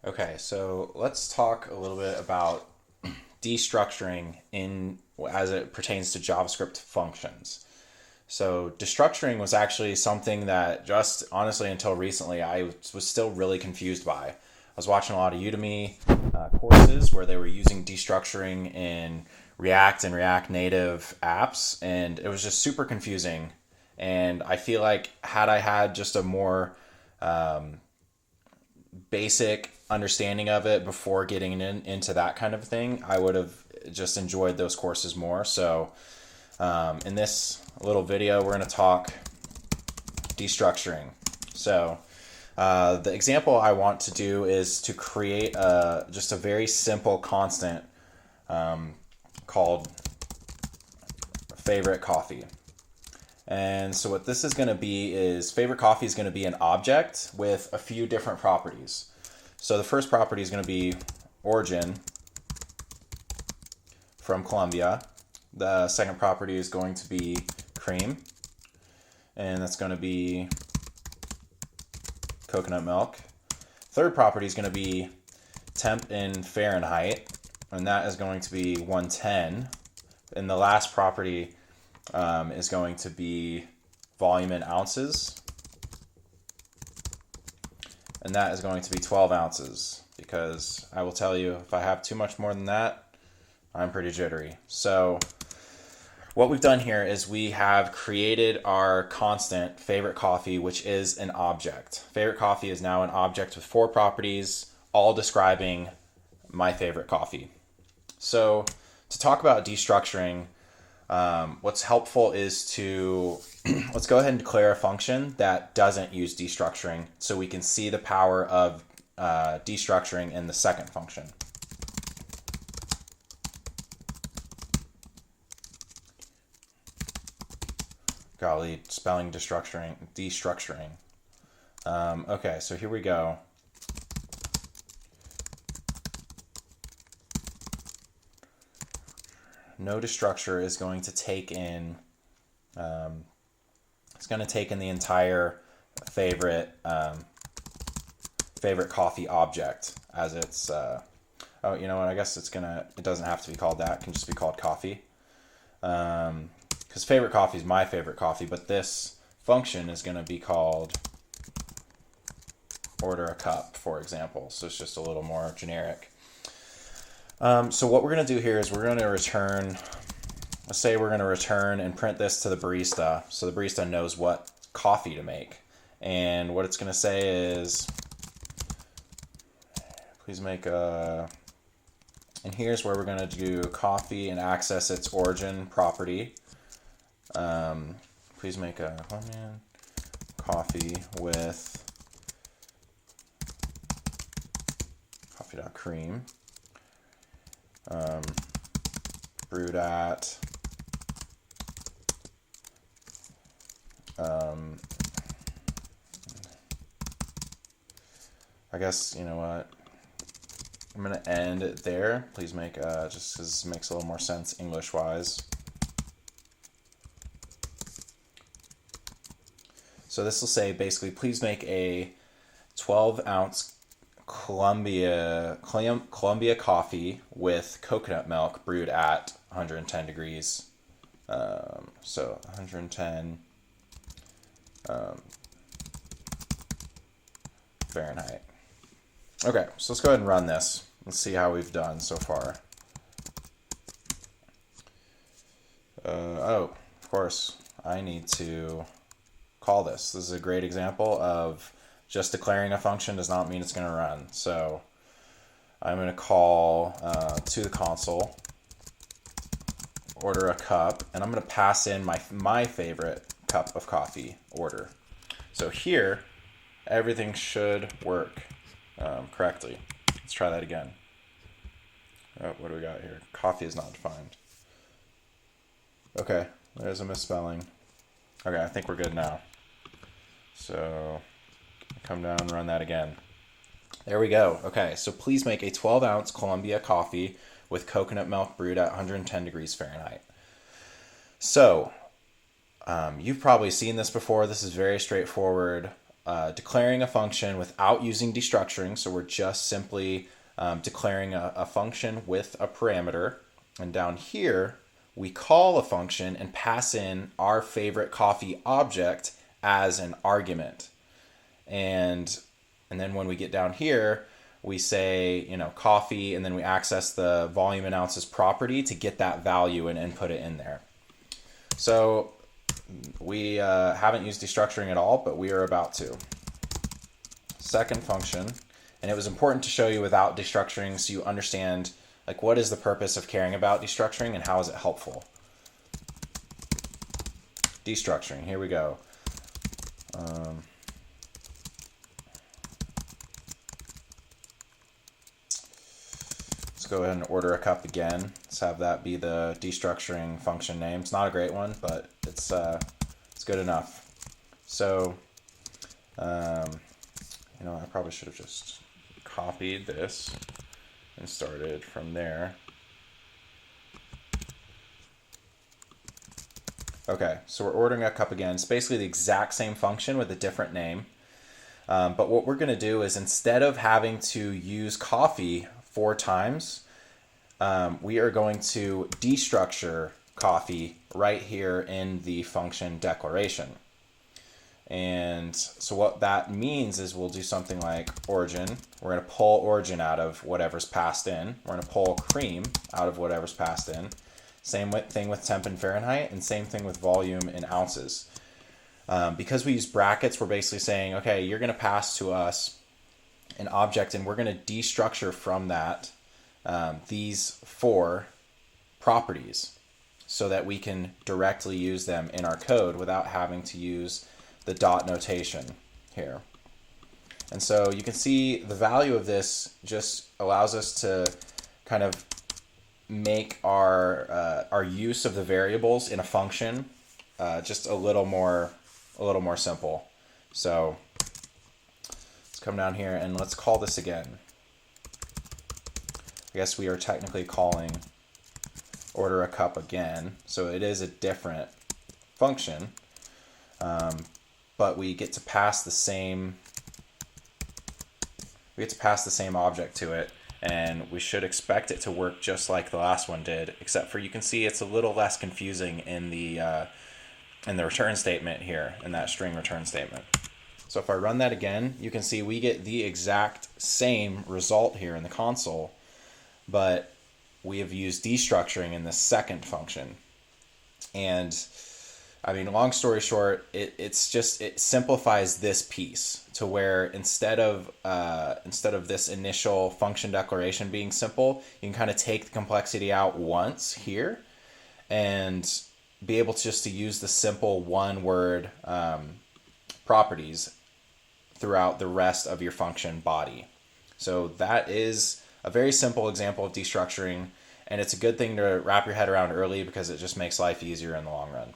Okay, so let's talk a little bit about destructuring as it pertains to JavaScript functions. So destructuring was actually something that just honestly until recently I was still really confused by. I was watching a lot of Udemy courses where they were using destructuring in React and React Native apps, and it was just super confusing. And I feel like had I had just a more basic understanding of it before getting into that kind of thing, I would have just enjoyed those courses more. So in this little video, we're going to talk destructuring. So the example I want to do is to create just a very simple constant called favorite coffee. And so what this is going to be is favorite coffee is going to be an object with a few different properties. So the first property is going to be origin from Colombia. The second property is going to be cream, and that's going to be coconut milk. Third property is going to be temp in Fahrenheit, and that is going to be 110. And the last property is going to be volume in ounces, and that is going to be 12 ounces, because I will tell you, if I have too much more than that, I'm pretty jittery. So what we've done here is we have created our constant favorite coffee, which is an object. Favorite coffee is now an object with 4 properties, all describing my favorite coffee. So to talk about destructuring, what's helpful is to let's go ahead and declare a function that doesn't use destructuring so we can see the power of destructuring in the second function. Golly, spelling destructuring. Okay, so here we go. No destructure is going to take in it's going to take in the entire favorite coffee object as its oh, you know what, I guess it doesn't have to be called that, it can just be called coffee, because favorite coffee is my favorite coffee, but this function is going to be called order a cup, for example, so it's just a little more generic. So what we're going to do here is we're going to return, let's say we're going to return and print this to the barista, so the barista knows what coffee to make. And what it's going to say is, please make a, and here's where we're going to do coffee and access its origin property. Please make a coffee with coffee.cream. Brewed at I guess, you know what, I'm going to end it there. Please make just because it makes a little more sense English wise. So this will say basically, please make a 12-ounce Colombia coffee with coconut milk brewed at 110 degrees. So 110 Fahrenheit. Okay, so let's go ahead and run this. Let's see how we've done so far. Oh, of course, I need to call this. This is a great example of just declaring a function does not mean it's going to run. So I'm going to call to the console, order a cup, and I'm going to pass in my favorite cup of coffee order. So here, everything should work correctly. Let's try that again. Oh, what do we got here? Coffee is not defined. Okay, there's a misspelling. Okay, I think we're good now. So come down and run that again. There we go. Okay, so please make a 12-ounce Colombia coffee with coconut milk brewed at 110 degrees Fahrenheit. So you've probably seen this before. This is very straightforward. declaring a function without using destructuring. So we're just simply declaring a function with a parameter. And down here, we call a function and pass in our favorite coffee object as an argument. And then when we get down here, we say, coffee, and then we access the volume in ounces property to get that value and input it in there. So we haven't used destructuring at all, but we are about to. Second function, and it was important to show you without destructuring so you understand what is the purpose of caring about destructuring and how is it helpful. Destructuring, here we go. Let's go ahead and order a cup again. Let's have that be the destructuring function name. It's not a great one, but it's good enough. So, I probably should have just copied this and started from there. Okay, so we're ordering a cup again. It's basically the exact same function with a different name. But what we're going to do is instead of having to use coffee 4 times, we are going to destructure coffee right here in the function declaration. And so what that means is we'll do something like origin. We're going to pull origin out of whatever's passed in. We're going to pull cream out of whatever's passed in. Same thing with temp and Fahrenheit, and same thing with volume in ounces. Because we use brackets, we're basically saying, okay, you're going to pass to us an object, and we're going to destructure from that these 4 properties so that we can directly use them in our code without having to use the dot notation here. And so you can see the value of this just allows us to kind of make our use of the variables in a function just a little more simple. So let's come down here and let's call this again. I guess we are technically calling order a cup again, so it is a different function, but we get to pass the same object to it, and we should expect it to work just like the last one did, except for you can see it's a little less confusing in the return statement here, in that string return statement. So if I run that again, you can see we get the exact same result here in the console, but we have used destructuring in the second function. And I mean, long story short, it simplifies this piece to where instead of this initial function declaration being simple, you can kind of take the complexity out once here and be able just to use the simple one-word properties throughout the rest of your function body. So that is a very simple example of destructuring, and it's a good thing to wrap your head around early because it just makes life easier in the long run.